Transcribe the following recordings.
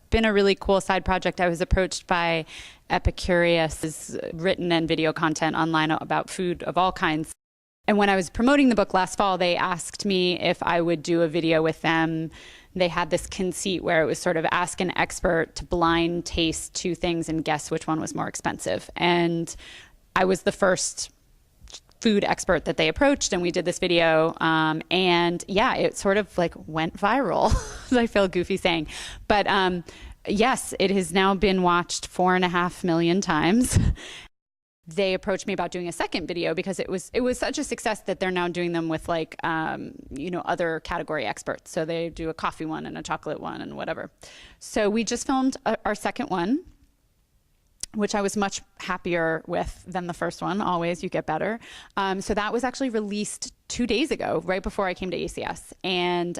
been a really cool side project. I was approached by Epicurious, written and video content online about food of all kinds. And when I was promoting the book last fall, they asked me if I would do a video with them. They had this conceit where it was sort of ask an expert to blind taste two things and guess which one was more expensive. And I was the first food expert that they approached, and we did this video. And yeah, it sort of like went viral. I feel goofy saying, but yes, it has now been watched 4.5 million times. They approached me about doing a second video because it was such a success that they're now doing them with like other category experts. So they do a coffee one and a chocolate one and whatever. So we just filmed our second one, which I was much happier with than the first one. Always, you get better. So that was actually released 2 days ago, right before I came to ACS. And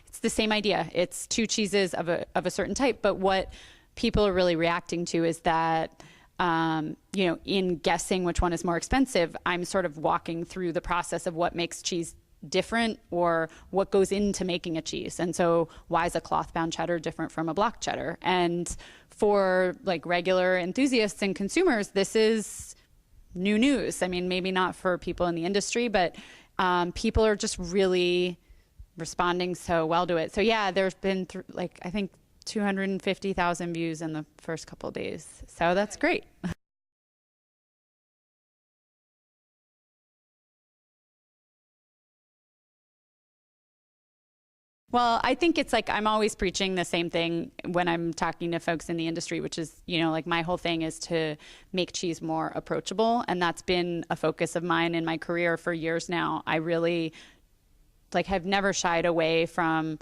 it's the same idea. It's two cheeses of a certain type, but what people are really reacting to is that in guessing which one is more expensive, I'm sort of walking through the process of what makes cheese different or what goes into making a cheese. And so why is a cloth-bound cheddar different from a block cheddar? And for like regular enthusiasts and consumers, this is new news. I mean, maybe not for people in the industry, but people are just really responding so well to it. So yeah, there's been I think 250,000 views in the first couple of days. So that's great. Well, I think it's like I'm always preaching the same thing when I'm talking to folks in the industry, which is, like my whole thing is to make cheese more approachable. And that's been a focus of mine in my career for years now. I really have never shied away from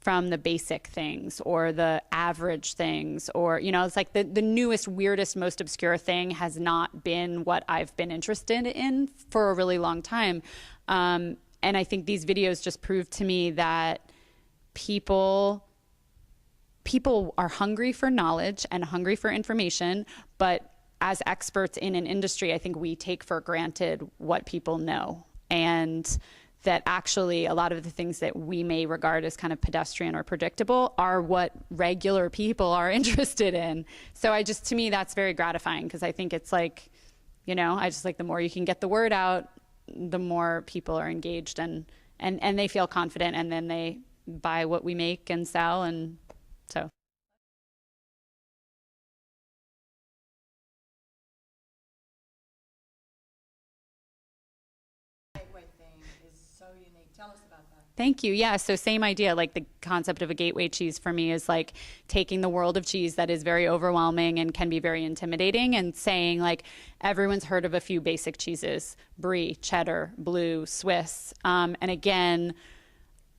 the basic things or the average things, or, it's like the newest, weirdest, most obscure thing has not been what I've been interested in for a really long time. And I think these videos just prove to me that people are hungry for knowledge and hungry for information, but as experts in an industry, I think we take for granted what people know. And that actually a lot of the things that we may regard as kind of pedestrian or predictable are what regular people are interested in. So to me, that's very gratifying, because I think it's like, I just like the more you can get the word out, the more people are engaged and they feel confident, and then they buy what we make and sell. And so. Thank you. Yeah, so same idea. Like the concept of a gateway cheese for me is like taking the world of cheese that is very overwhelming and can be very intimidating and saying like everyone's heard of a few basic cheeses: brie, cheddar, blue, Swiss. And again,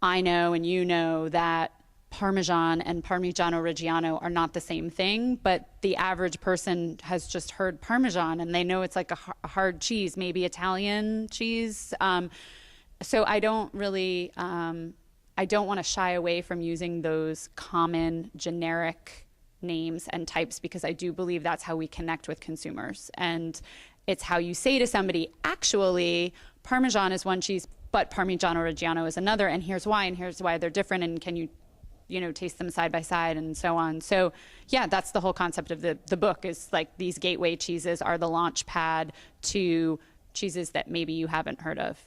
I know and you know that Parmesan and Parmigiano Reggiano are not the same thing, but the average person has just heard Parmesan and they know it's like a hard cheese, maybe Italian cheese. So I don't really, I don't want to shy away from using those common generic names and types, because I do believe that's how we connect with consumers. And it's how you say to somebody, actually, Parmesan is one cheese, but Parmigiano Reggiano is another, and here's why they're different, and can you taste them side by side, and so on. So yeah, that's the whole concept of the book, is like these gateway cheeses are the launch pad to cheeses that maybe you haven't heard of.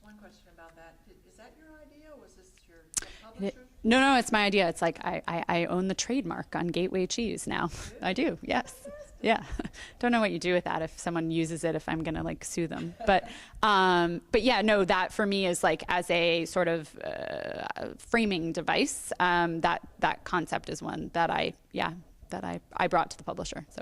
One question about that. Is that your idea, or was this your publisher? No, it's my idea. It's like I own the trademark on gateway cheese now. I do, yes. Yeah. Don't know what you do with that if someone uses it, if I'm going to like sue them. But yeah, no, that for me is like as a sort of framing device, that concept is one that I brought to the publisher. So.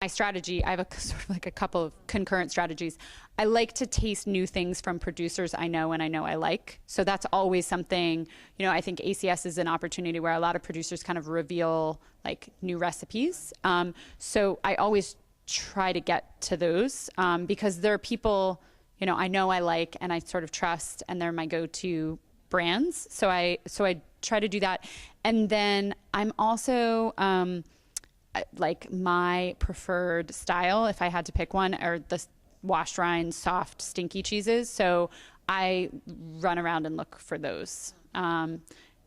My strategy, I have sort of like a couple of concurrent strategies. I like to taste new things from producers I know and I know I like. So that's always something, I think ACS is an opportunity where a lot of producers kind of reveal like new recipes. So I always try to get to those because there are people, I know I like and I sort of trust, and they're my go-to brands. So I try to do that. And then I'm also, like my preferred style, if I had to pick one, are washed rind, soft, stinky cheeses. So I run around and look for those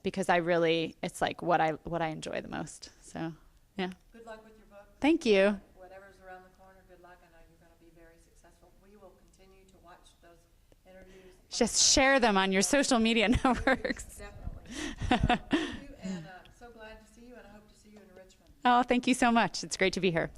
because it's like what I enjoy the most. So, yeah. Good luck with your book. Thank you. Whatever's around the corner, good luck. I know you're going to be very successful. We will continue to watch those interviews. Just share them on your social media networks. Definitely. Thank you, and so glad to see you, and I hope to see you in Richmond. Oh, thank you so much. It's great to be here.